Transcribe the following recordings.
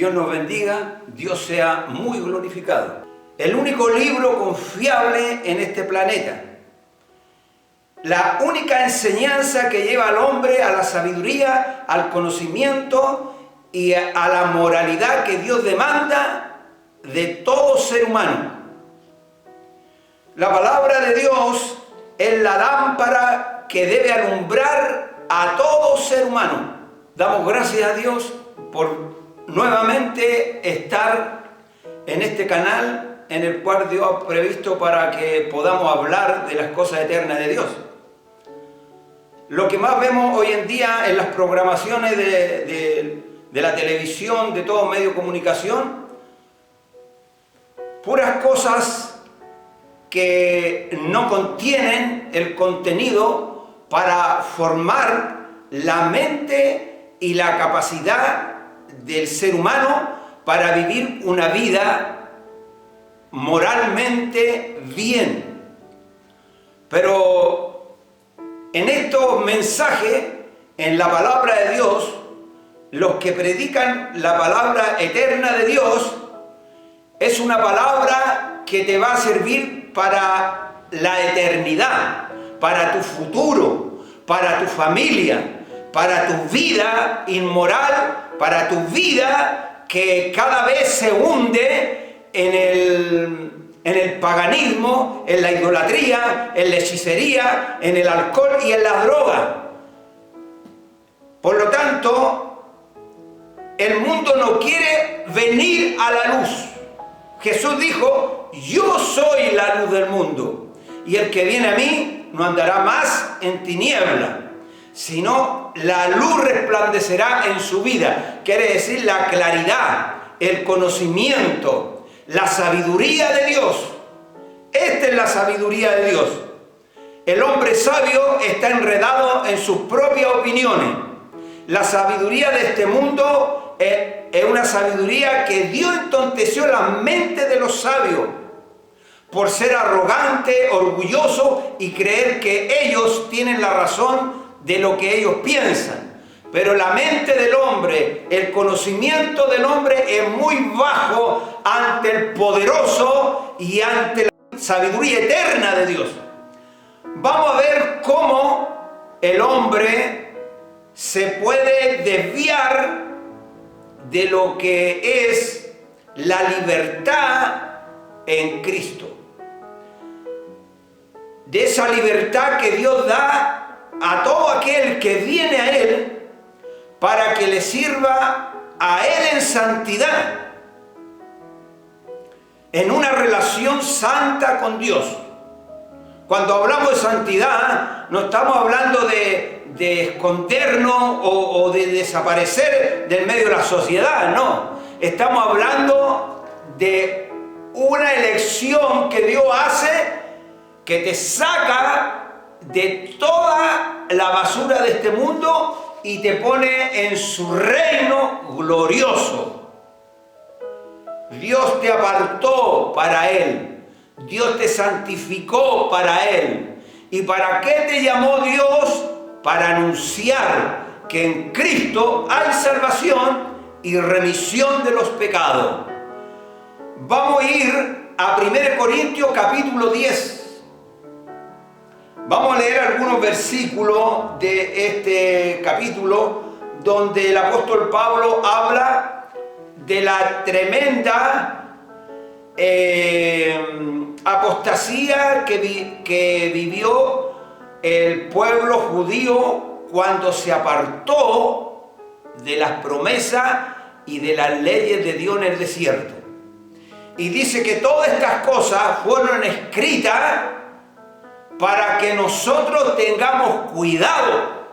Dios nos bendiga, Dios sea muy glorificado. El único libro confiable en este planeta. La única enseñanza que lleva al hombre a la sabiduría, al conocimiento y a la moralidad que Dios demanda de todo ser humano. La palabra de Dios es la lámpara que debe alumbrar a todo ser humano. Damos gracias a Dios por nuevamente estar en este canal en el cual Dios ha previsto para que podamos hablar de las cosas eternas de Dios. Lo que más vemos hoy en día en las programaciones de la televisión, de todo medio de comunicación, puras cosas que no contienen el contenido para formar la mente y la capacidad del ser humano para vivir una vida moralmente bien. Pero en estos mensajes, en la palabra de Dios, los que predican la palabra eterna de Dios, es una palabra que te va a servir para la eternidad, para tu futuro, para tu familia, para tu vida inmoral, para tu vida que cada vez se hunde en el paganismo, en la idolatría, en la hechicería, en el alcohol y en la droga. Por lo tanto, el mundo no quiere venir a la luz. Jesús dijo: yo soy la luz del mundo, y el que viene a mí no andará más en tiniebla, sino la luz resplandecerá en su vida. Quiere decir la claridad, el conocimiento, la sabiduría de Dios. Esta es la sabiduría de Dios. El hombre sabio está enredado en sus propias opiniones. La sabiduría de este mundo es una sabiduría que Dios entonteció la mente de los sabios por ser arrogante, orgulloso y creer que ellos tienen la razón de lo que ellos piensan. Pero la mente del hombre, el conocimiento del hombre es muy bajo ante el poderoso y ante la sabiduría eterna de Dios. Vamos a ver cómo el hombre se puede desviar de lo que es la libertad en Cristo. De esa libertad que Dios da a todo aquel que viene a Él para que le sirva a Él en santidad, en una relación santa con Dios. Cuando hablamos de santidad, no estamos hablando de escondernos o de desaparecer del medio de la sociedad, no. Estamos hablando de una elección que Dios hace, que te saca de toda la basura de este mundo y te pone en su reino glorioso. Dios te apartó para Él. Dios te santificó para Él. ¿Y para qué te llamó Dios? Para anunciar que en Cristo hay salvación y remisión de los pecados. Vamos a ir a 1 Corintios capítulo 10. Vamos a leer algunos versículos de este capítulo donde el apóstol Pablo habla de la tremenda apostasía que vivió el pueblo judío cuando se apartó de las promesas y de las leyes de Dios en el desierto. Y dice que todas estas cosas fueron escritas para que nosotros tengamos cuidado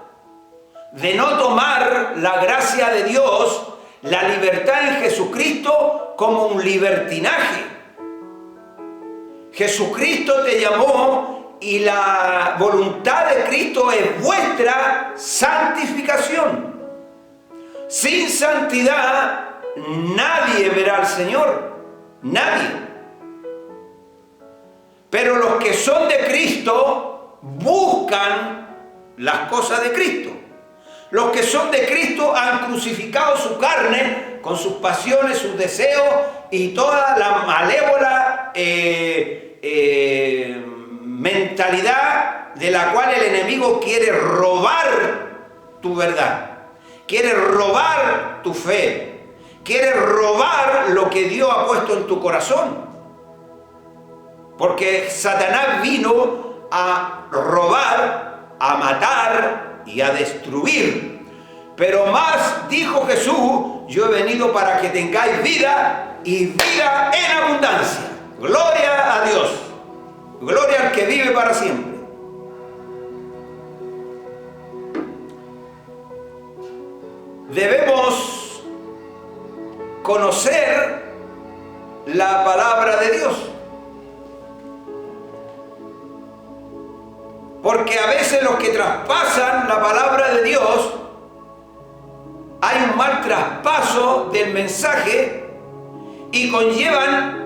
de no tomar la gracia de Dios, la libertad en Jesucristo, como un libertinaje. Jesucristo te llamó y la voluntad de Cristo es vuestra santificación. Sin santidad nadie verá al Señor, nadie. Pero los que son de Cristo buscan las cosas de Cristo. Los que son de Cristo han crucificado su carne con sus pasiones, sus deseos y toda la malévola mentalidad de la cual el enemigo quiere robar tu verdad, quiere robar tu fe, quiere robar lo que Dios ha puesto en tu corazón. Porque Satanás vino a robar, a matar y a destruir. Pero más dijo Jesús, yo he venido para que tengáis vida y vida en abundancia. Gloria a Dios. Gloria al que vive para siempre. Debemos conocer la palabra de Dios. Porque a veces los que traspasan la palabra de Dios, hay un mal traspaso del mensaje y conllevan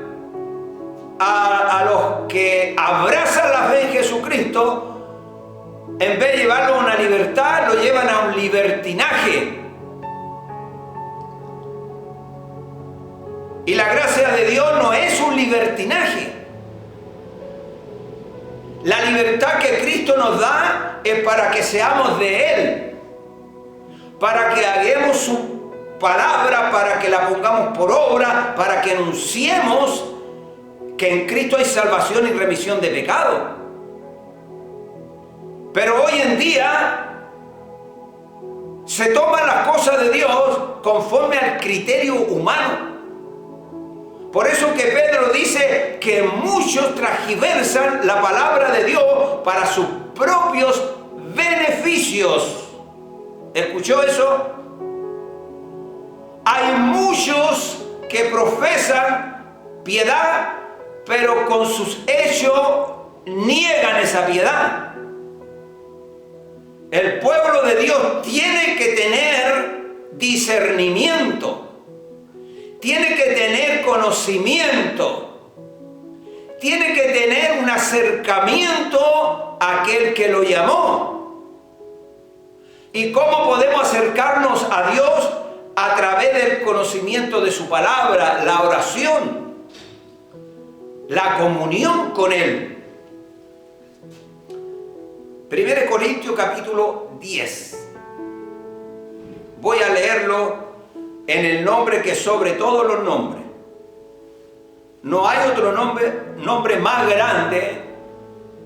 a los que abrazan la fe en Jesucristo, en vez de llevarlo a una libertad, lo llevan a un libertinaje. Y la gracia de Dios no es un libertinaje. La libertad que Cristo nos da es para que seamos de Él, para que hagamos su palabra, para que la pongamos por obra, para que anunciemos que en Cristo hay salvación y remisión de pecado. Pero hoy en día se toman las cosas de Dios conforme al criterio humano. Por eso que Pedro dice que muchos transgiversan la palabra de Dios para sus propios beneficios. ¿Escuchó eso? Hay muchos que profesan piedad, pero con sus hechos niegan esa piedad. El pueblo de Dios tiene que tener discernimiento. Tiene que tener conocimiento, tiene que tener un acercamiento a aquel que lo llamó. ¿Y cómo podemos acercarnos a Dios? A través del conocimiento de su palabra, la oración, la comunión con Él. 1 Corintios capítulo 10. Voy a leerlo en el nombre que sobre todos los nombres. No hay otro nombre más grande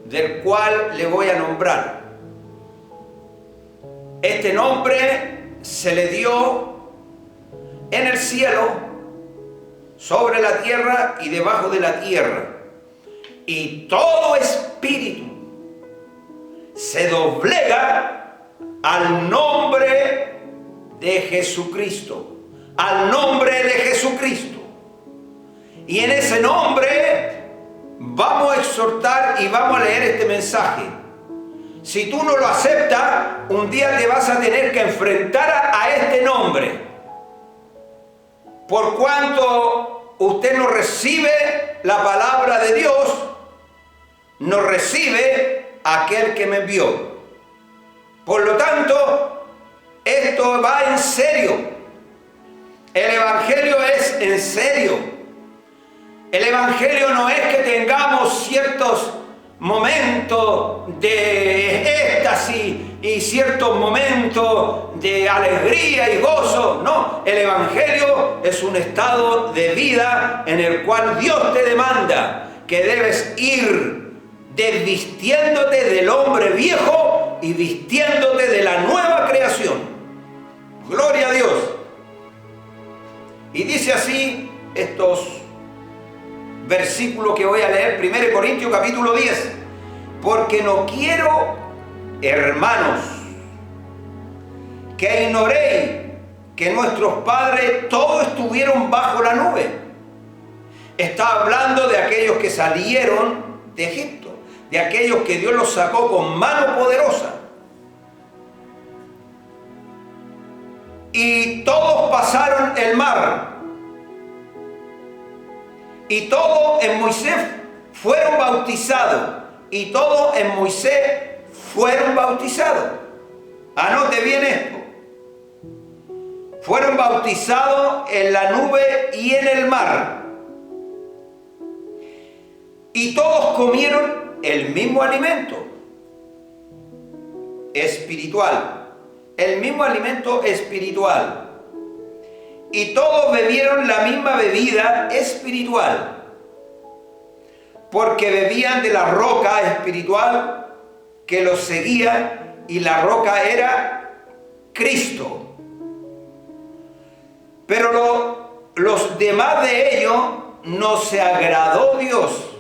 del cual le voy a nombrar. Este nombre se le dio en el cielo, sobre la tierra y debajo de la tierra. Y todo espíritu se doblega al nombre de Jesucristo. Al nombre de Jesucristo. Y en ese nombre vamos a exhortar y vamos a leer este mensaje. Si tú no lo aceptas, un día te vas a tener que enfrentar a este nombre. Por cuanto usted no recibe la palabra de Dios, no recibe a aquel que me envió. Por lo tanto, esto va en serio. El Evangelio es en serio. El Evangelio no es que tengamos ciertos momentos de éxtasis y ciertos momentos de alegría y gozo. No, el Evangelio es un estado de vida en el cual Dios te demanda que debes ir desvistiéndote del hombre viejo y vistiéndote de la nueva creación. Gloria a Dios. Y dice así estos versículos que voy a leer, 1 Corintios capítulo 10. Porque no quiero, hermanos, que ignoréis que nuestros padres todos estuvieron bajo la nube. Está hablando de aquellos que salieron de Egipto, de aquellos que Dios los sacó con mano poderosa. Y todos pasaron el mar. Y todos en Moisés fueron bautizados. Y todos en Moisés fueron bautizados. Anote bien esto. fueron bautizados en la nube y en el mar. Y todos comieron el mismo alimento espiritual, el mismo alimento espiritual. Y todos bebieron la misma bebida espiritual, porque bebían de la roca espiritual que los seguía, y la roca era Cristo. Pero los demás de ellos no se agradó Dios,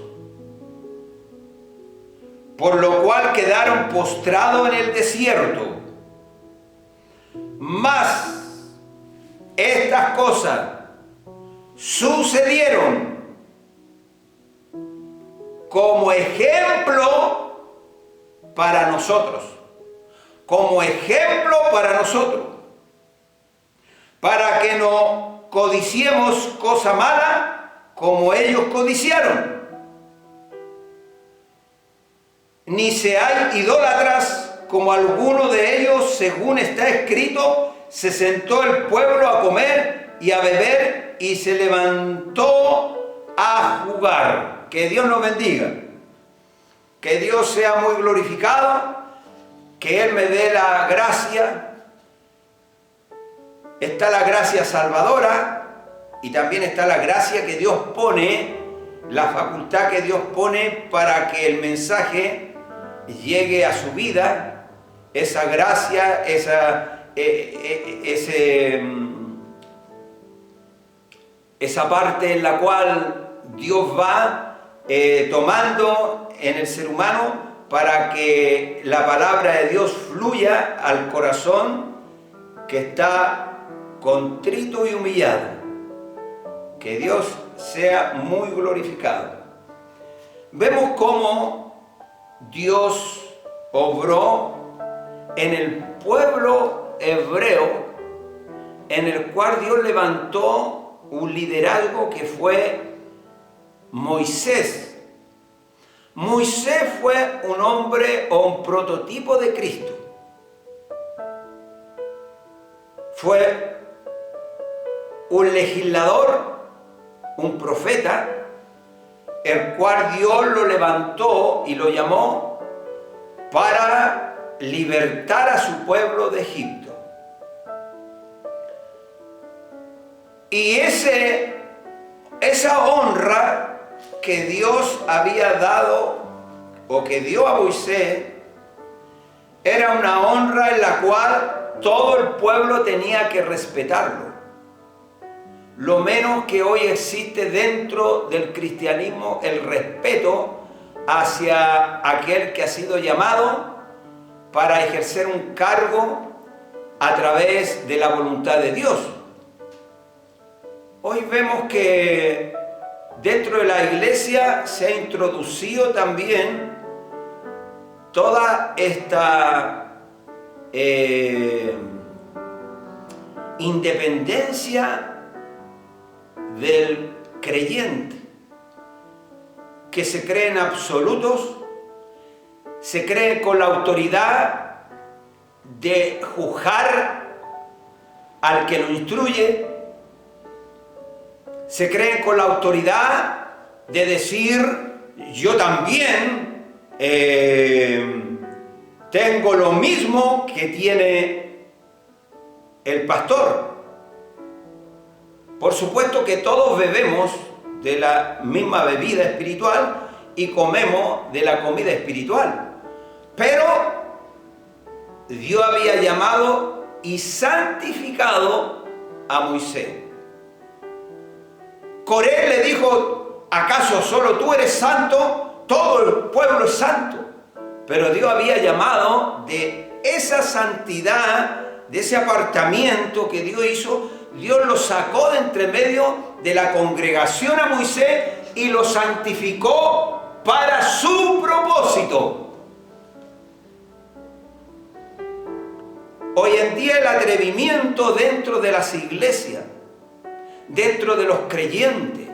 por lo cual quedaron postrados en el desierto. Mas estas cosas sucedieron como ejemplo para nosotros, como ejemplo para nosotros, para que no codiciemos cosa mala como ellos codiciaron, ni seáis idólatras como alguno de ellos, según está escrito, se sentó el pueblo a comer y a beber y se levantó a jugar. Que Dios nos bendiga, que Dios sea muy glorificado, que Él me dé la gracia. Está la gracia salvadora y también está la gracia que Dios pone, la facultad que Dios pone para que el mensaje llegue a su vida. Esa gracia, esa parte en la cual Dios va tomando en el ser humano para que la palabra de Dios fluya al corazón que está contrito y humillado. Que Dios sea muy glorificado. Vemos cómo Dios obró en el pueblo hebreo, en el cual Dios levantó un liderazgo que fue Moisés. Moisés fue un hombre o un prototipo de Cristo. Fue un legislador, un profeta, el cual Dios lo levantó y lo llamó para libertar a su pueblo de Egipto. Y esa honra que Dios había dado o que dio a Moisés era una honra en la cual todo el pueblo tenía que respetarlo. Lo menos que hoy existe dentro del cristianismo el respeto hacia aquel que ha sido llamado para ejercer un cargo a través de la voluntad de Dios. Hoy vemos que dentro de la iglesia se ha introducido también toda esta independencia del creyente, que se creen absolutos, se cree con la autoridad de juzgar al que lo instruye, se creen con la autoridad de decir yo también tengo lo mismo que tiene el pastor. Por supuesto que todos bebemos de la misma bebida espiritual y comemos de la comida espiritual, pero Dios había llamado y santificado a Moisés. Coré le dijo: ¿acaso solo tú eres santo? Todo el pueblo es santo. Pero Dios había llamado de esa santidad, de ese apartamiento que Dios hizo. Dios lo sacó de entre medio de la congregación a Moisés y lo santificó para su propósito. Hoy en día el atrevimiento dentro de las iglesias, dentro de los creyentes,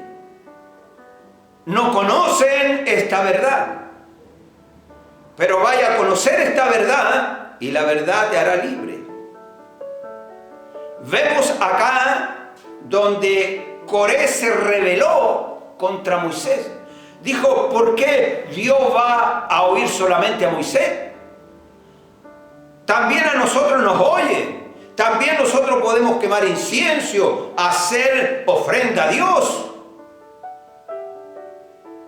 no conocen esta verdad. Pero vaya a conocer esta verdad y la verdad te hará libre. Vemos acá donde Coré se rebeló contra Moisés. Dijo, ¿por qué Dios va a oír solamente a Moisés? También a nosotros nos oye. También nosotros podemos quemar incienso, hacer ofrenda a Dios.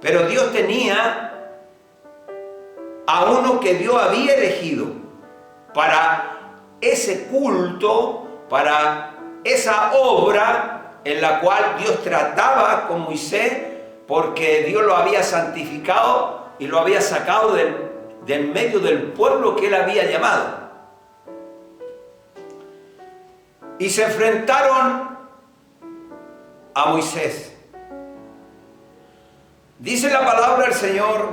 Pero Dios tenía a uno que Dios había elegido para ese culto, para esa obra en la cual Dios trataba con Moisés, porque Dios lo había santificado y lo había sacado del medio del pueblo que él había llamado. Y se enfrentaron a Moisés. Dice la palabra del Señor,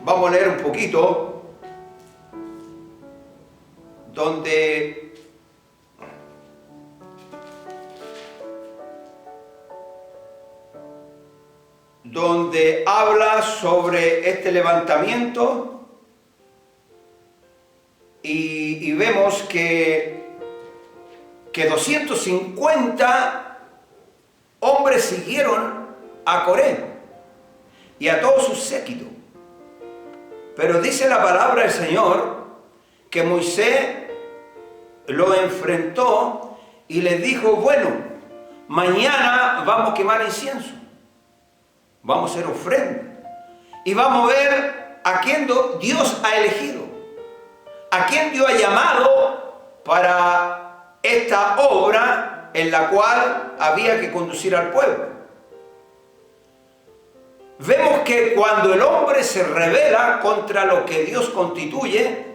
vamos a leer un poquito, donde habla sobre este levantamiento y vemos que 250 hombres siguieron a Coré y a todo su séquito. Pero dice la palabra del Señor que Moisés lo enfrentó y le dijo, bueno, mañana vamos a quemar incienso, vamos a hacer ofrenda y vamos a ver a quién Dios ha elegido, a quién Dios ha llamado para esta obra en la cual había que conducir al pueblo. Vemos que cuando el hombre se rebela contra lo que Dios constituye,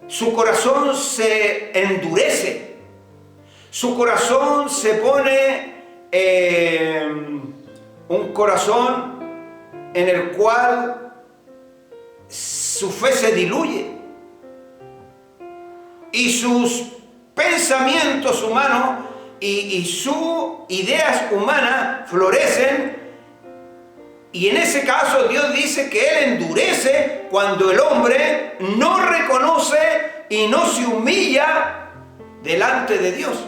su corazón se endurece, su corazón se pone un corazón en el cual su fe se diluye y sus pensamientos humanos y sus ideas humanas florecen. Y en ese caso Dios dice que Él endurece cuando el hombre no reconoce y no se humilla delante de Dios.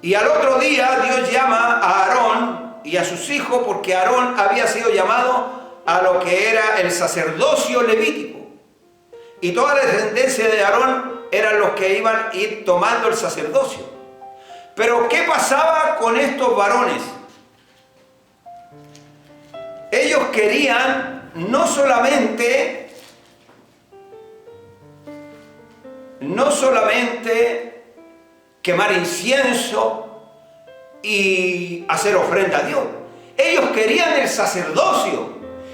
Y al otro día Dios llama a Aarón y a sus hijos, porque Aarón había sido llamado a lo que era el sacerdocio levítico. Y toda la descendencia de Aarón eran los que iban a ir tomando el sacerdocio. Pero ¿qué pasaba con estos varones? Ellos querían no solamente quemar incienso y hacer ofrenda a Dios. Ellos querían el sacerdocio.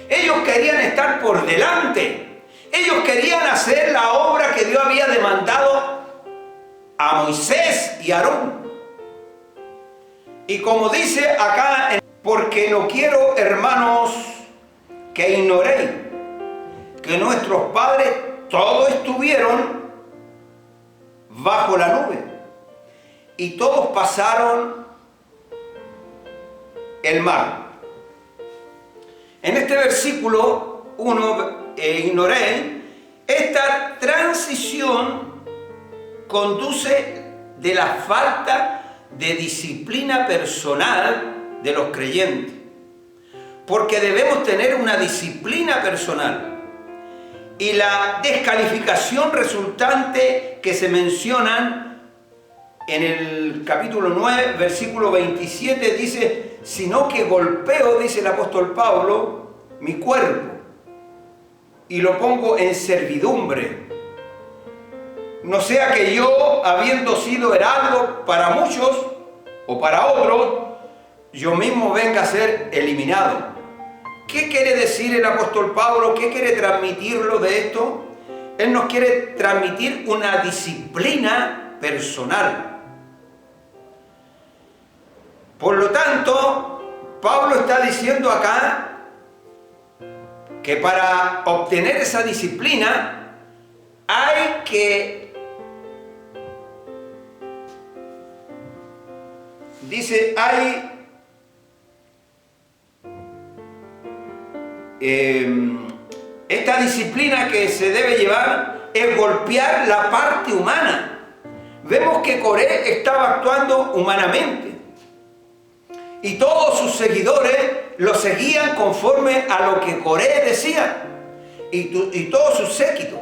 Ellos querían estar por delante. Ellos querían hacer la obra que Dios había demandado a Moisés y a Aarón. Y como dice acá, porque no quiero, hermanos, que ignoréis que nuestros padres todos estuvieron bajo la nube y todos pasaron el mar. En este versículo 1, ignoréis, esta transición conduce de la falta de disciplina personal de los creyentes, porque debemos tener una disciplina personal, y la descalificación resultante que se mencionan en el capítulo 9, versículo 27, dice, sino que golpeo, dice el apóstol Pablo, mi cuerpo y lo pongo en servidumbre, no sea que yo, habiendo sido heraldo para muchos o para otros, yo mismo venga a ser eliminado. ¿Qué quiere decir el apóstol Pablo? ¿Qué quiere transmitirlo de esto? Él nos quiere transmitir una disciplina personal. Por lo tanto, Pablo está diciendo acá que para obtener esa disciplina hay que, dice, hay esta disciplina que se debe llevar es golpear la parte humana. Vemos que Coré estaba actuando humanamente y todos sus seguidores lo seguían conforme a lo que Coré decía y todos sus séquitos.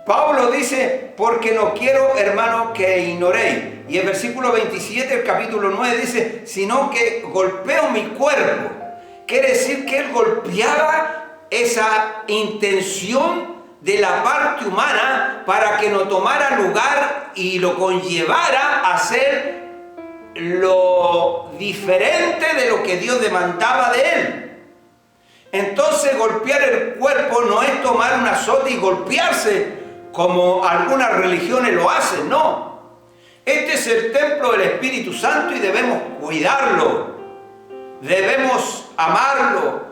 Pablo dice, porque no quiero, hermanos, que ignoréis. Y el versículo 27 del capítulo 9 dice, sino que golpeo mi cuerpo. Quiere decir que él golpeaba esa intención de la parte humana para que no tomara lugar y lo conllevara a ser lo diferente de lo que Dios demandaba de él. Entonces golpear el cuerpo no es tomar un azote y golpearse como algunas religiones lo hacen, no. Este es el templo del Espíritu Santo y debemos cuidarlo, debemos amarlo.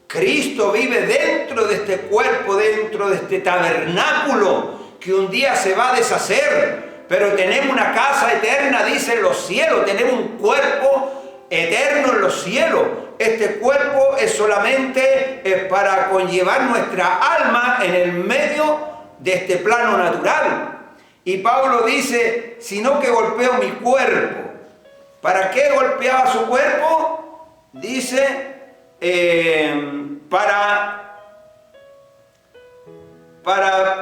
Cristo vive dentro de este cuerpo, dentro de este tabernáculo que un día se va a deshacer, pero tenemos una casa eterna, dicen los cielos, tenemos un cuerpo eterno en los cielos. Este cuerpo es solamente para conllevar nuestra alma en el medio de este plano natural. Y Pablo dice, sino que golpeo mi cuerpo. ¿Para qué golpeaba su cuerpo? Dice, para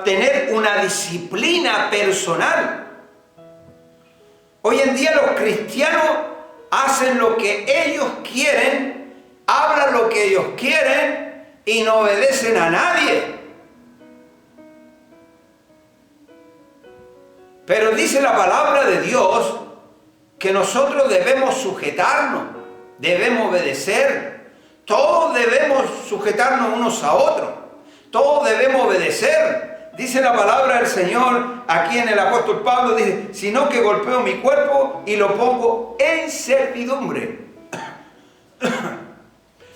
tener una disciplina personal. Hoy en día los cristianos hacen lo que ellos quieren, hablan lo que ellos quieren y no obedecen a nadie. Pero dice la palabra de Dios que nosotros debemos sujetarnos, debemos obedecer. Todos debemos sujetarnos unos a otros. Todos debemos obedecer. Dice la palabra del Señor aquí en el apóstol Pablo, dice, sino que golpeo mi cuerpo y lo pongo en servidumbre.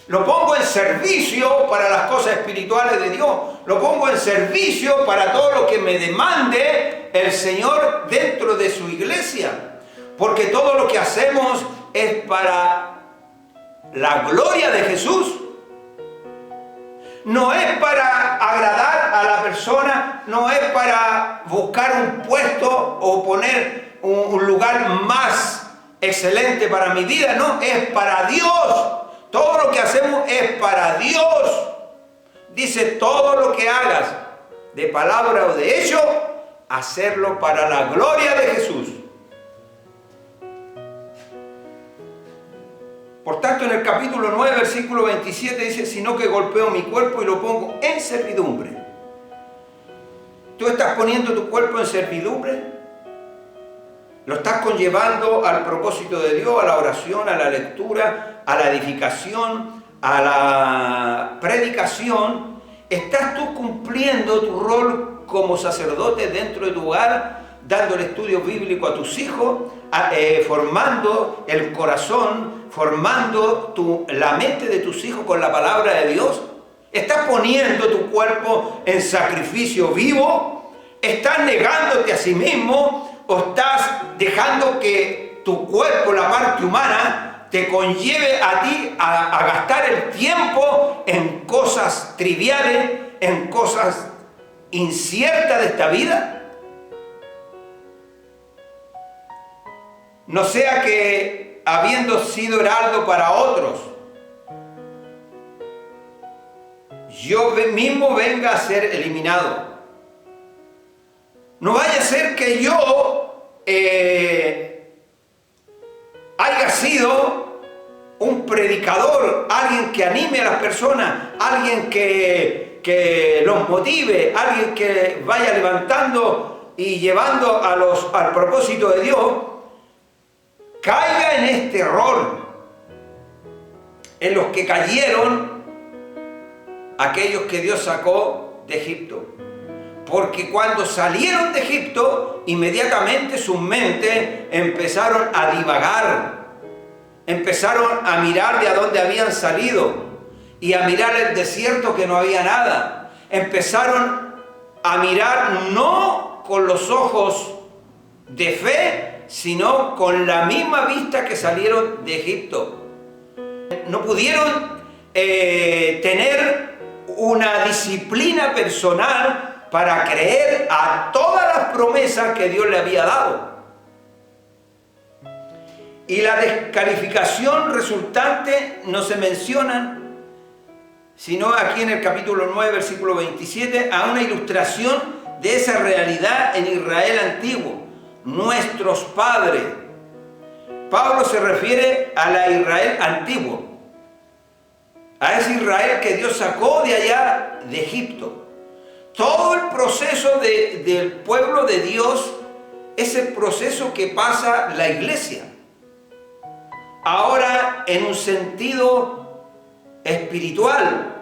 Lo pongo en servicio para las cosas espirituales de Dios. Lo pongo en servicio para todo lo que me demande el Señor dentro de su iglesia. Porque todo lo que hacemos es para la gloria de Jesús. No es para agradar a la persona, no es para buscar un puesto o poner un lugar más excelente para mi vida. No, es para Dios. Todo lo que hacemos es para Dios. Dice, todo lo que hagas, de palabra o de hecho, hacerlo para la gloria de Jesús. Por tanto, en el capítulo 9, versículo 27 dice, sino que golpeo mi cuerpo y lo pongo en servidumbre. ¿Tú estás poniendo tu cuerpo en servidumbre? ¿Lo estás conllevando al propósito de Dios, a la oración, a la lectura, a la edificación, a la predicación? ¿Estás tú cumpliendo tu rol como sacerdote dentro de tu hogar, dando el estudio bíblico a tus hijos, formando el corazón, formando la mente de tus hijos con la palabra de Dios? ¿Estás poniendo tu cuerpo en sacrificio vivo? ¿Estás negándote a sí mismo? ¿O estás dejando que tu cuerpo, la parte humana, te conlleve a ti a gastar el tiempo en cosas triviales, en cosas inciertas de esta vida? No sea que, habiendo sido heraldo para otros, yo mismo venga a ser eliminado. No vaya a ser que yo haya sido un predicador, alguien que anime a las personas, alguien que los motive, alguien que vaya levantando y llevando al propósito de Dios, caiga en este error en los que cayeron aquellos que Dios sacó de Egipto. Porque cuando salieron de Egipto, inmediatamente sus mentes empezaron a divagar, empezaron a mirar de a dónde habían salido y a mirar el desierto que no había nada. Empezaron a mirar no con los ojos de fe, sino con la misma vista que salieron de Egipto. No pudieron tener una disciplina personal para creer a todas las promesas que Dios le había dado. Y la descalificación resultante no se menciona, sino aquí en el capítulo 9, versículo 27, a una ilustración de esa realidad en Israel antiguo, nuestros padres. Pablo se refiere a la Israel antiguo, a ese Israel que Dios sacó de allá de Egipto. Todo el proceso del pueblo de Dios es el proceso que pasa la iglesia. Ahora en un sentido espiritual,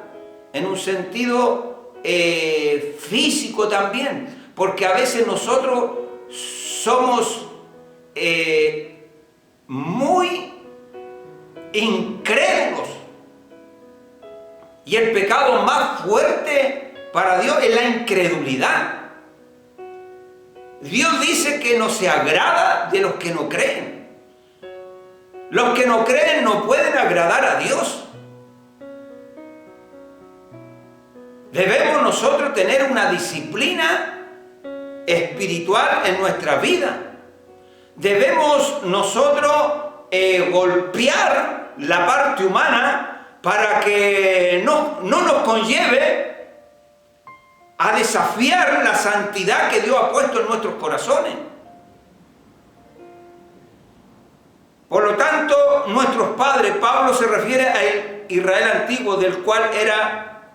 en un sentido físico también, porque a veces nosotros somos muy incrédulos y el pecado más fuerte para Dios es la incredulidad. Dios dice que no se agrada de los que no creen. Los que no creen no pueden agradar a Dios. Debemos nosotros tener una disciplina espiritual en nuestra vida. Debemos nosotros golpear la parte humana para que no nos conlleve a desafiar la santidad que Dios ha puesto en nuestros corazones. Por lo tanto, nuestros padres, Pablo se refiere a Israel antiguo, del cual era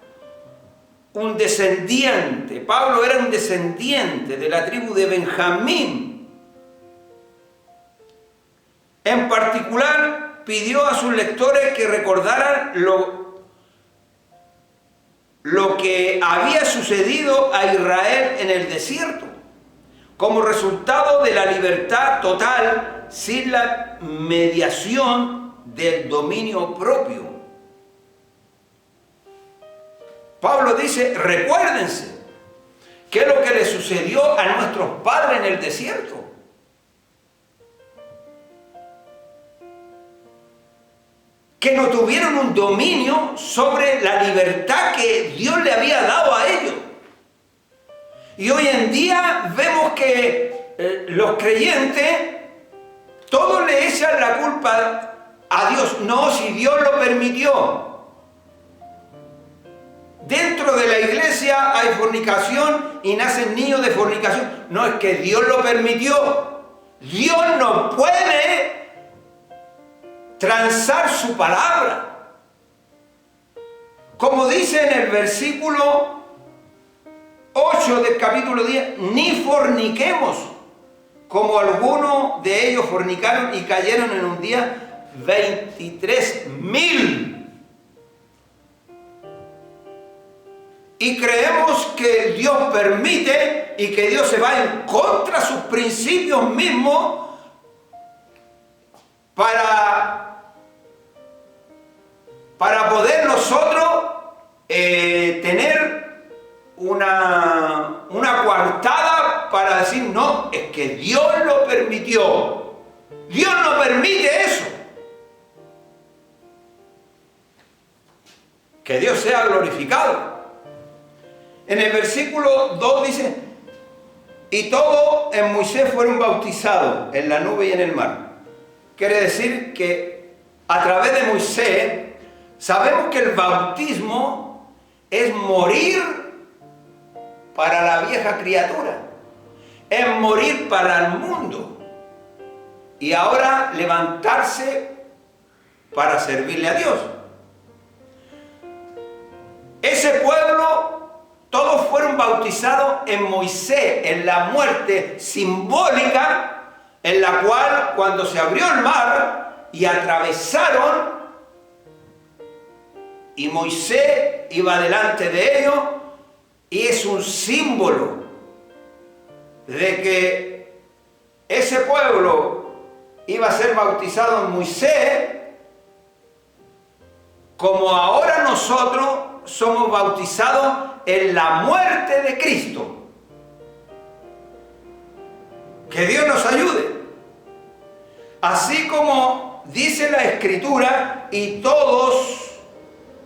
un descendiente. Pablo era un descendiente de la tribu de Benjamín. En particular, pidió a sus lectores que recordaran lo que había sucedido a Israel en el desierto, como resultado de la libertad total sin la mediación del dominio propio. Pablo dice, recuérdense qué es lo que le sucedió a nuestros padres en el desierto. Que no tuvieron un dominio sobre la libertad que Dios le había dado a ellos. Y hoy en día vemos que los creyentes, todos le echan la culpa a Dios. No, si Dios lo permitió. Dentro de la iglesia hay fornicación y nacen niños de fornicación. No, es que Dios lo permitió. Dios no puede transar su palabra. Como dice en el versículo 8 del capítulo 10, ni forniquemos, como algunos de ellos fornicaron y cayeron en un día 23,000. Y creemos que Dios permite y que Dios se va en contra de sus principios mismos para poder nosotros tener una coartada para decir, no, es que Dios lo permitió. Dios no permite eso. Que Dios sea glorificado. En el versículo 2 dice, y todos en Moisés fueron bautizados en la nube y en el mar. Quiere decir que a través de Moisés sabemos que el bautismo es morir para la vieja criatura, es morir para el mundo y ahora levantarse para servirle a Dios. Ese pueblo, todos fueron bautizados en Moisés, en la muerte simbólica, en la cual cuando se abrió el mar y atravesaron, y Moisés iba delante de ellos, y es un símbolo de que ese pueblo iba a ser bautizado en Moisés, como ahora nosotros somos bautizados en la muerte de Cristo. Que Dios nos ayude. Así como dice la Escritura, y todos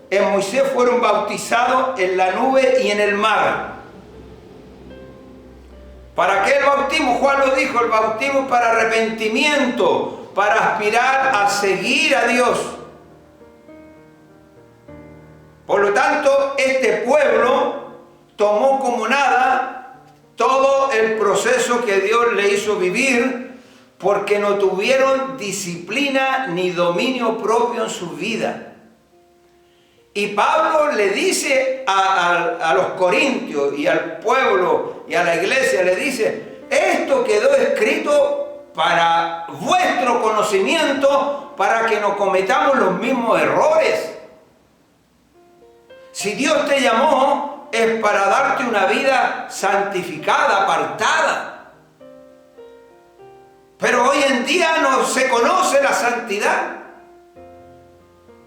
en Moisés fueron bautizados en la nube y en el mar. ¿Para qué el bautismo? Juan lo dijo, el bautismo es para arrepentimiento, para aspirar a seguir a Dios. Por lo tanto, este pueblo tomó como nada todo el proceso que Dios le hizo vivir, porque no tuvieron disciplina ni dominio propio en su vida. Y Pablo le dice a los corintios y al pueblo y a la iglesia, le dice, esto quedó escrito para vuestro conocimiento, para que no cometamos los mismos errores. Si Dios te llamó, es para darte una vida santificada, apartada. Pero hoy en día no se conoce la santidad.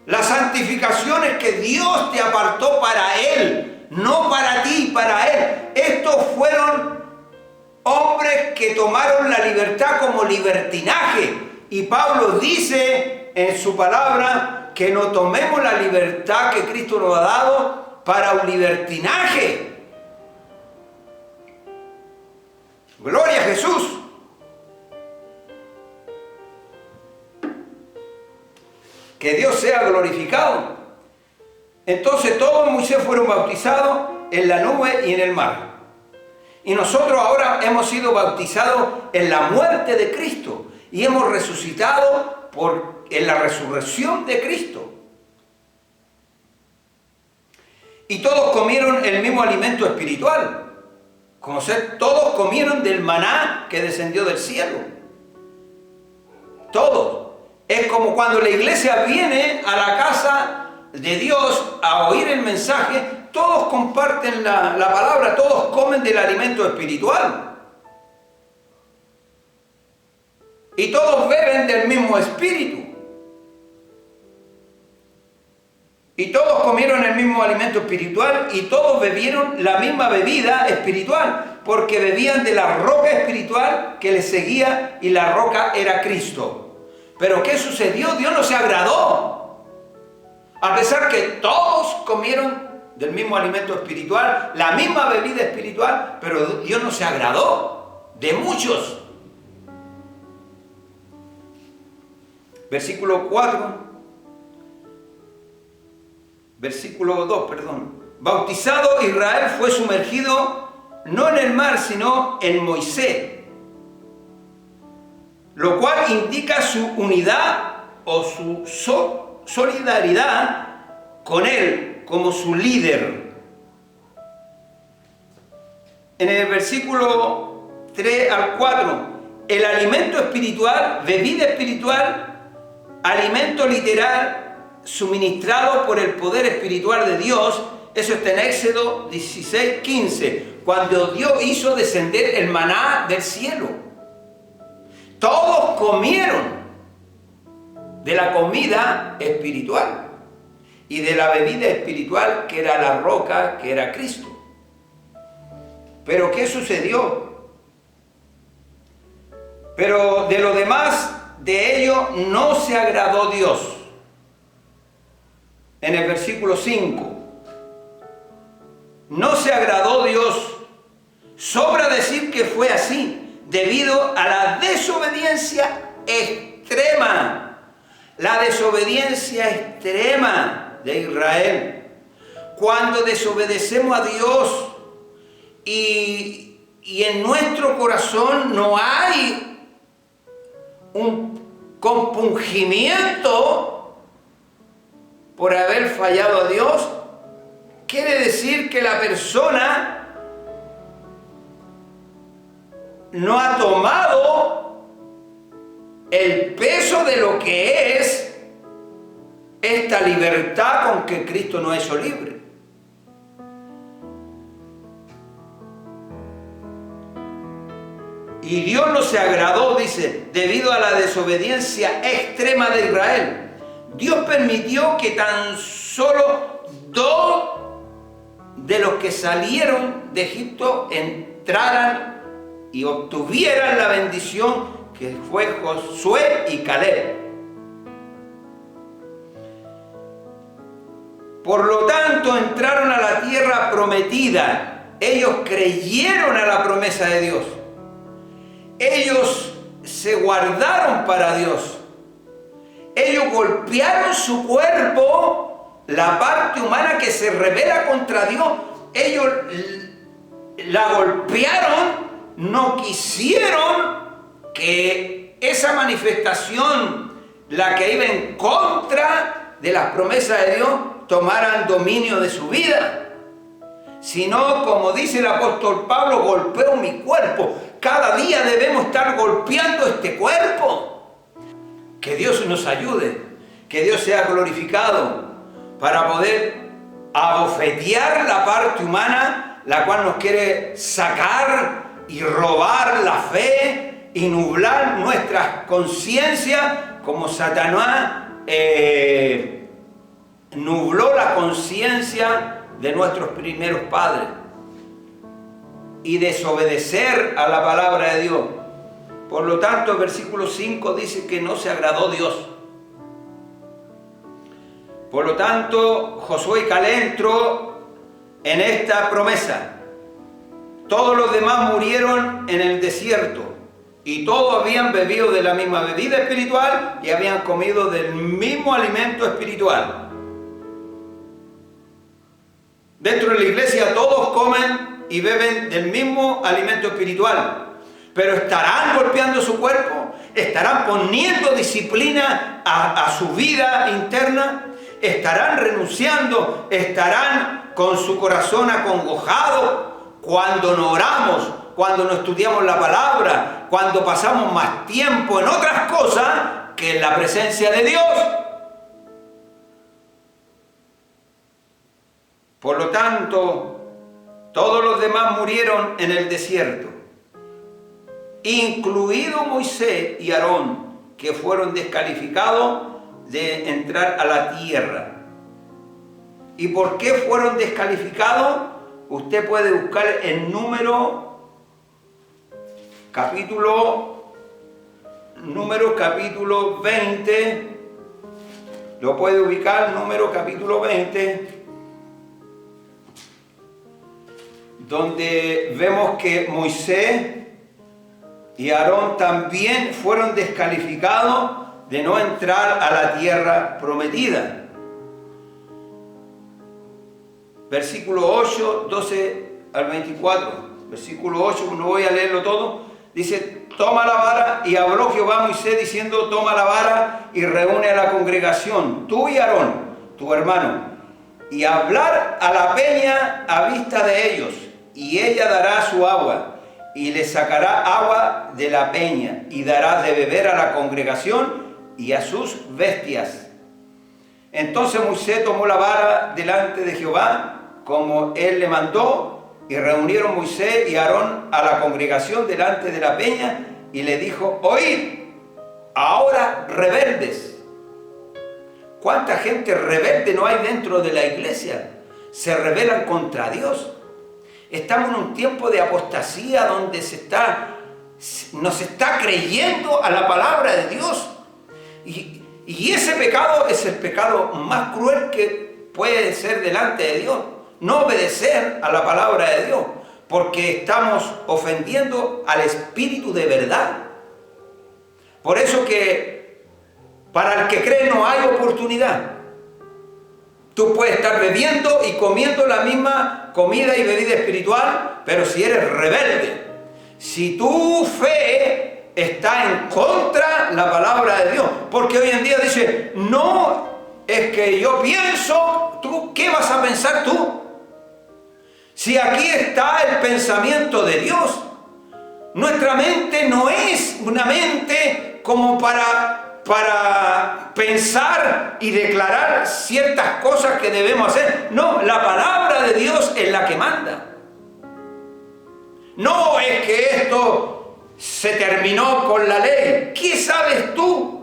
La santificación es que Dios te apartó para Él, no para ti, para Él. Estos fueron hombres que tomaron la libertad como libertinaje. Y Pablo dice en su palabra que no tomemos la libertad que Cristo nos ha dado para un libertinaje. Gloria a Jesús. Que Dios sea glorificado. Entonces todos Moisés fueron bautizados en la nube y en el mar. Y nosotros ahora hemos sido bautizados en la muerte de Cristo y hemos resucitado en la resurrección de Cristo. Y todos comieron el mismo alimento espiritual. Todos comieron del maná que descendió del cielo. Todos. Es como cuando la iglesia viene a la casa de Dios a oír el mensaje, todos comparten la palabra, todos comen del alimento espiritual. Y todos beben del mismo espíritu. Y todos comieron el mismo alimento espiritual y todos bebieron la misma bebida espiritual, porque bebían de la roca espiritual que les seguía y la roca era Cristo. Pero ¿qué sucedió? Dios no se agradó. A pesar que todos comieron del mismo alimento espiritual, la misma bebida espiritual, pero Dios no se agradó de muchos. Versículo 2, perdón. Bautizado Israel fue sumergido no en el mar, sino en Moisés, lo cual indica su unidad o su solidaridad con él como su líder. En el versículo 3 al 4, el alimento espiritual, bebida espiritual, alimento literal suministrado por el poder espiritual de Dios. Eso está en Éxodo 16:15, cuando Dios hizo descender el maná del cielo. Todos comieron de la comida espiritual y de la bebida espiritual que era la roca, que era Cristo. Pero ¿qué sucedió? Pero de lo demás de ello no se agradó Dios. En el versículo 5, no se agradó Dios. Sobra decir que fue así, debido a la desobediencia extrema. La desobediencia extrema de Israel. Cuando desobedecemos a Dios y en nuestro corazón no hay un compungimiento por haber fallado a Dios, quiere decir que la persona no ha tomado el peso de lo que es esta libertad con que Cristo nos hizo libre. Y Dios no se agradó, dice, debido a la desobediencia extrema de Israel. Dios permitió que tan solo 2 de los que salieron de Egipto entraran y obtuvieran la bendición, que fue Josué y Caleb. Por lo tanto, entraron a la tierra prometida. Ellos creyeron a la promesa de Dios. ellos se guardaron para Dios. Ellos golpearon su cuerpo, la parte humana que se rebela contra Dios. Ellos la golpearon, no quisieron que esa manifestación, la que iba en contra de las promesas de Dios, tomaran dominio de su vida. Sino, como dice el apóstol Pablo, golpeo mi cuerpo. Cada día debemos estar golpeando este cuerpo. Que Dios nos ayude, que Dios sea glorificado para poder abofetear la parte humana, la cual nos quiere sacar y robar la fe y nublar nuestras conciencias, como Satanás nubló la conciencia de nuestros primeros padres, y desobedecer a la palabra de Dios. Por lo tanto, el versículo 5 dice que no se agradó Dios. Por lo tanto, Josué y Caleb entró en esta promesa. Todos los demás murieron en el desierto, y todos habían bebido de la misma bebida espiritual y habían comido del mismo alimento espiritual. Dentro de la iglesia todos comen y beben del mismo alimento espiritual. Pero estarán golpeando su cuerpo, estarán poniendo disciplina a su vida interna, estarán renunciando, estarán con su corazón acongojado cuando no oramos, cuando no estudiamos la palabra, cuando pasamos más tiempo en otras cosas que en la presencia de Dios. Por lo tanto, todos los demás murieron en el desierto, incluido Moisés y Aarón, que fueron descalificados de entrar a la tierra. ¿Y por qué fueron descalificados? Usted puede buscar en Número capítulo 20, lo puede ubicar, Número capítulo 20, donde vemos que Moisés y Aarón también fueron descalificados de no entrar a la tierra prometida. Versículo 8, 12 al 24. Versículo 8, no voy a leerlo todo. Dice, toma la vara, y habló Jehová a Moisés diciendo, toma la vara y reúne a la congregación, tú y Aarón, tu hermano, y hablar a la peña a vista de ellos, y ella dará su agua, y le sacará agua de la peña, y dará de beber a la congregación y a sus bestias. Entonces Moisés tomó la vara delante de Jehová, como él le mandó, y reunieron Moisés y Aarón a la congregación delante de la peña, y le dijo, oíd, ahora rebeldes. ¿Cuánta gente rebelde no hay dentro de la iglesia? Se rebelan contra Dios. Estamos en un tiempo de apostasía donde no se está creyendo a la palabra de Dios. Y ese pecado es el pecado más cruel que puede ser delante de Dios. No obedecer a la palabra de Dios, porque estamos ofendiendo al Espíritu de verdad. Por eso que para el que cree no hay oportunidad. Tú puedes estar bebiendo y comiendo la misma comida y bebida espiritual, pero si eres rebelde, si tu fe está en contra de la palabra de Dios, porque hoy en día dice, no, es que yo pienso, ¿tú qué vas a pensar tú? Si aquí está el pensamiento de Dios, nuestra mente no es una mente como para pensar y declarar ciertas cosas que debemos hacer. No, la palabra de Dios es la que manda. No es que esto se terminó con la ley. ¿Qué sabes tú?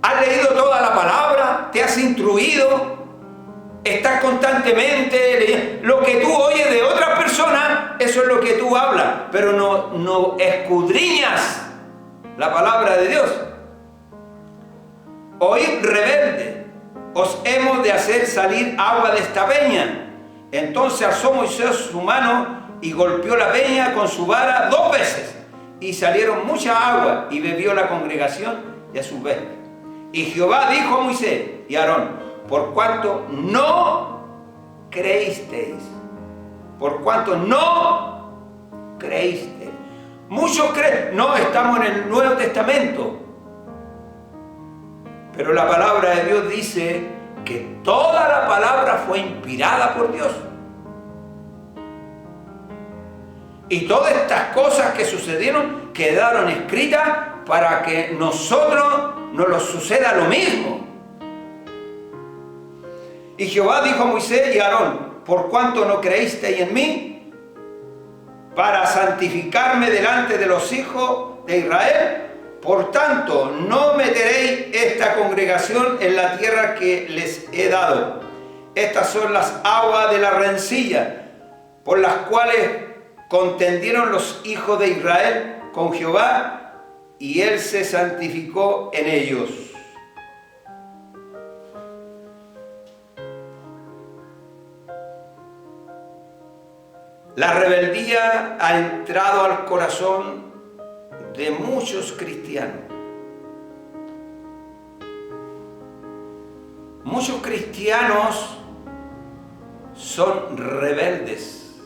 ¿Has leído toda la palabra? ¿Te has instruido? ¿Estás constantemente leyendo? Lo que tú oyes de otras personas, eso es lo que tú hablas, pero no escudriñas la palabra de Dios. Oíd, rebelde, os hemos de hacer salir agua de esta peña. Entonces alzó Moisés su mano y golpeó la peña con su vara 2 veces, y salieron mucha agua, y bebió la congregación y a su vez. Y Jehová dijo a Moisés y a Aarón: por cuanto no creísteis, por cuanto no creísteis. Muchos creen, no, estamos en el Nuevo Testamento, pero la palabra de Dios dice que toda la palabra fue inspirada por Dios. Y todas estas cosas que sucedieron quedaron escritas para que nosotros nos suceda lo mismo. Y Jehová dijo a Moisés y a Aarón: por cuanto no creísteis en mí, para santificarme delante de los hijos de Israel, por tanto no meteréis esta congregación en la tierra que les he dado. Estas son las aguas de la rencilla, por las cuales contendieron los hijos de Israel con Jehová, y él se santificó en ellos. La rebeldía ha entrado al corazón de muchos cristianos. Muchos cristianos son rebeldes.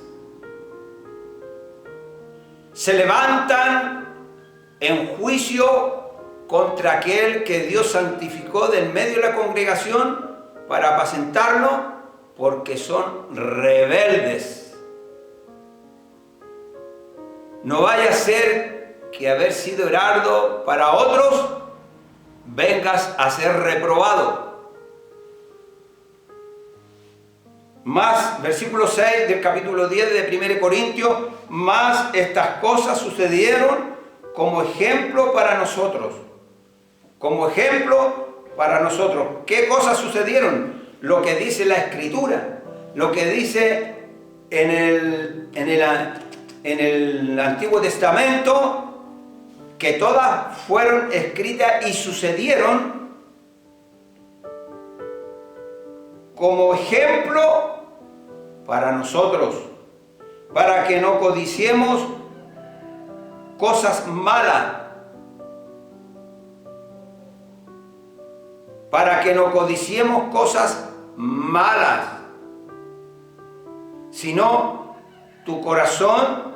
Se levantan en juicio contra aquel que Dios santificó del medio de la congregación para apacentarlo, porque son rebeldes. No vaya a ser que haber sido heraldo para otros vengas a ser reprobado. Más, versículo 6 del capítulo 10 de 1 Corintios, más estas cosas sucedieron como ejemplo para nosotros. Como ejemplo para nosotros. ¿Qué cosas sucedieron? Lo que dice la Escritura, lo que dice en el Antiguo Testamento, que todas fueron escritas y sucedieron como ejemplo para nosotros, para que no codiciemos cosas malas, para que no codiciemos cosas malas, sino tu corazón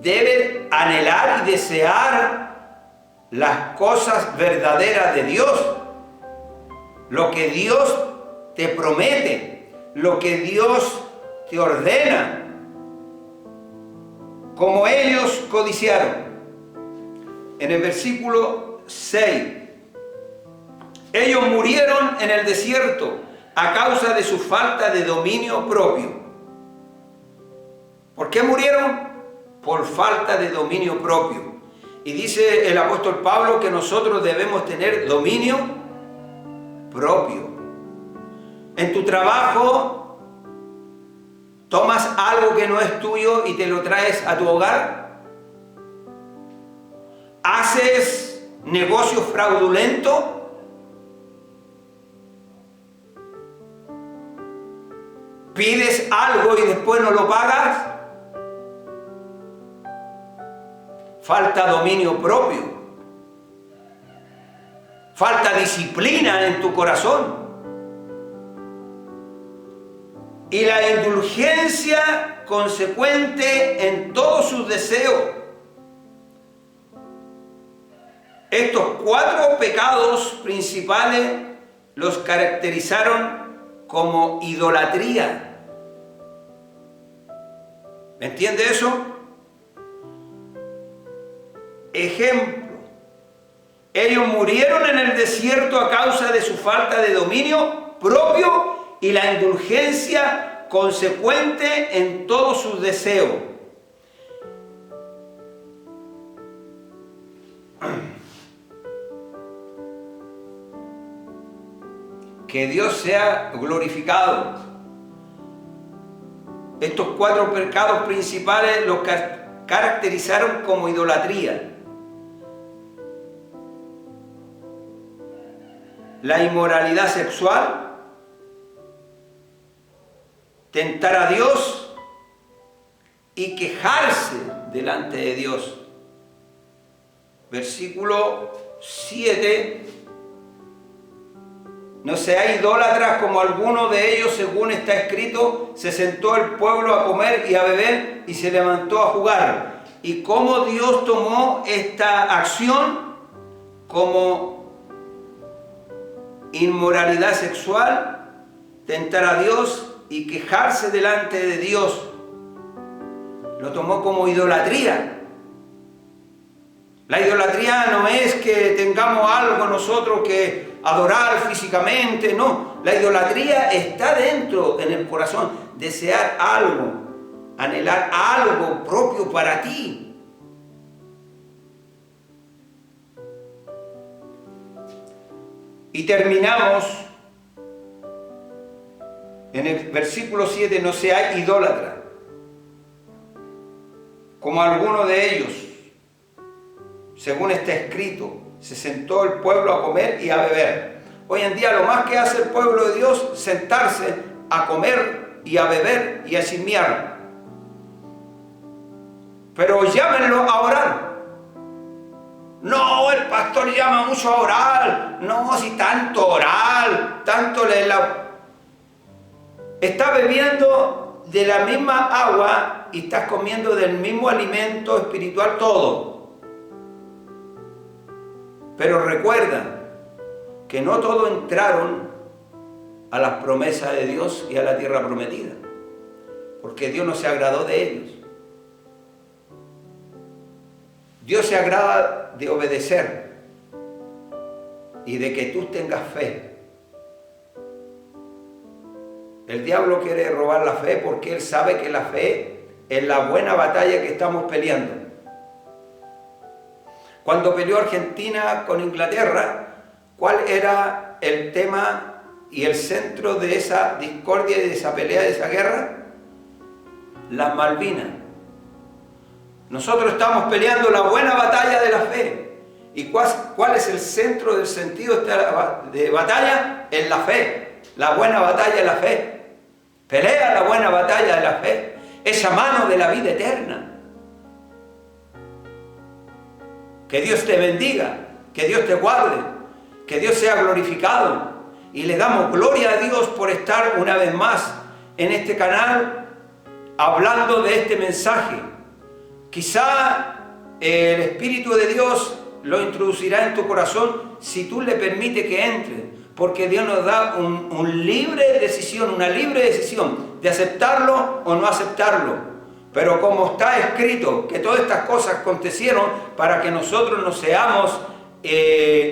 debe anhelar y desear las cosas verdaderas de Dios, lo que Dios te promete, lo que Dios te ordena, como ellos codiciaron. En el versículo 6, ellos murieron en el desierto a causa de su falta de dominio propio. ¿Por qué murieron? Por falta de dominio propio. Y dice el apóstol Pablo que nosotros debemos tener dominio propio. En tu trabajo, tomas algo que no es tuyo y te lo traes a tu hogar. ¿Haces negocio fraudulento? ¿Pides algo y después no lo pagas? Falta dominio propio. Falta disciplina en tu corazón. Y la indulgencia consecuente en todos sus deseos. Estos 4 pecados principales los caracterizaron como idolatría. ¿Me entiende eso? Ejemplo, ellos murieron en el desierto a causa de su falta de dominio propio y la indulgencia consecuente en todos sus deseos. Que Dios sea glorificado. Estos 4 pecados principales los caracterizaron como idolatría. La inmoralidad sexual, tentar a Dios y quejarse delante de Dios. versículo 7, no seáis idólatras como algunos de ellos, según está escrito, se sentó el pueblo a comer y a beber y se levantó a jugar. Y cómo Dios tomó esta acción como inmoralidad sexual, tentar a Dios y quejarse delante de Dios. Lo tomó como idolatría. La idolatría no es que tengamos algo nosotros que adorar físicamente, no. La idolatría está dentro, en el corazón, desear algo, anhelar algo propio para ti. Y terminamos en el versículo 7, no seáis idólatras, como alguno de ellos, según está escrito, se sentó el pueblo a comer y a beber. Hoy en día lo más que hace el pueblo de Dios es sentarse a comer y a beber y a chismear. Pero llámenlo a orar. No, el pastor llama mucho a orar. No, si tanto orar, tanto leer Está bebiendo de la misma agua y estás comiendo del mismo alimento espiritual todo. Pero recuerda que no todos entraron a las promesas de Dios y a la tierra prometida, porque Dios no se agradó de ellos. Dios se agrada de obedecer y de que tú tengas fe. El diablo quiere robar la fe porque él sabe que la fe es la buena batalla que estamos peleando. Cuando peleó Argentina con Inglaterra, ¿cuál era el tema y el centro de esa discordia y de esa pelea, de esa guerra? Las Malvinas. Nosotros estamos peleando la buena batalla de la fe. ¿Y cuál es el centro del sentido de batalla? Es la fe. La buena batalla de la fe. Pelea la buena batalla de la fe. Esa mano de la vida eterna. Que Dios te bendiga, que Dios te guarde, que Dios sea glorificado. Y le damos gloria a Dios por estar una vez más en este canal hablando de este mensaje. Quizá el Espíritu de Dios lo introducirá en tu corazón si tú le permites que entre, porque Dios nos da una libre decisión de aceptarlo o no aceptarlo. Pero como está escrito que todas estas cosas acontecieron para que nosotros no seamos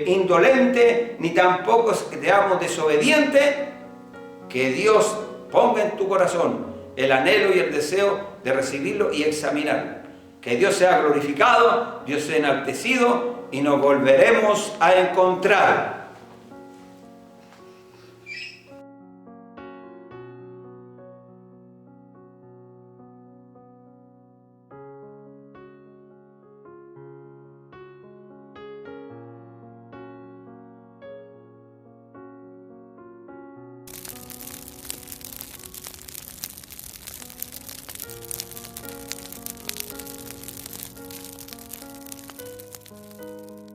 indolentes, ni tampoco seamos desobedientes, que Dios ponga en tu corazón el anhelo y el deseo de recibirlo y examinarlo. Que Dios sea glorificado, Dios sea enaltecido y nos volveremos a encontrar.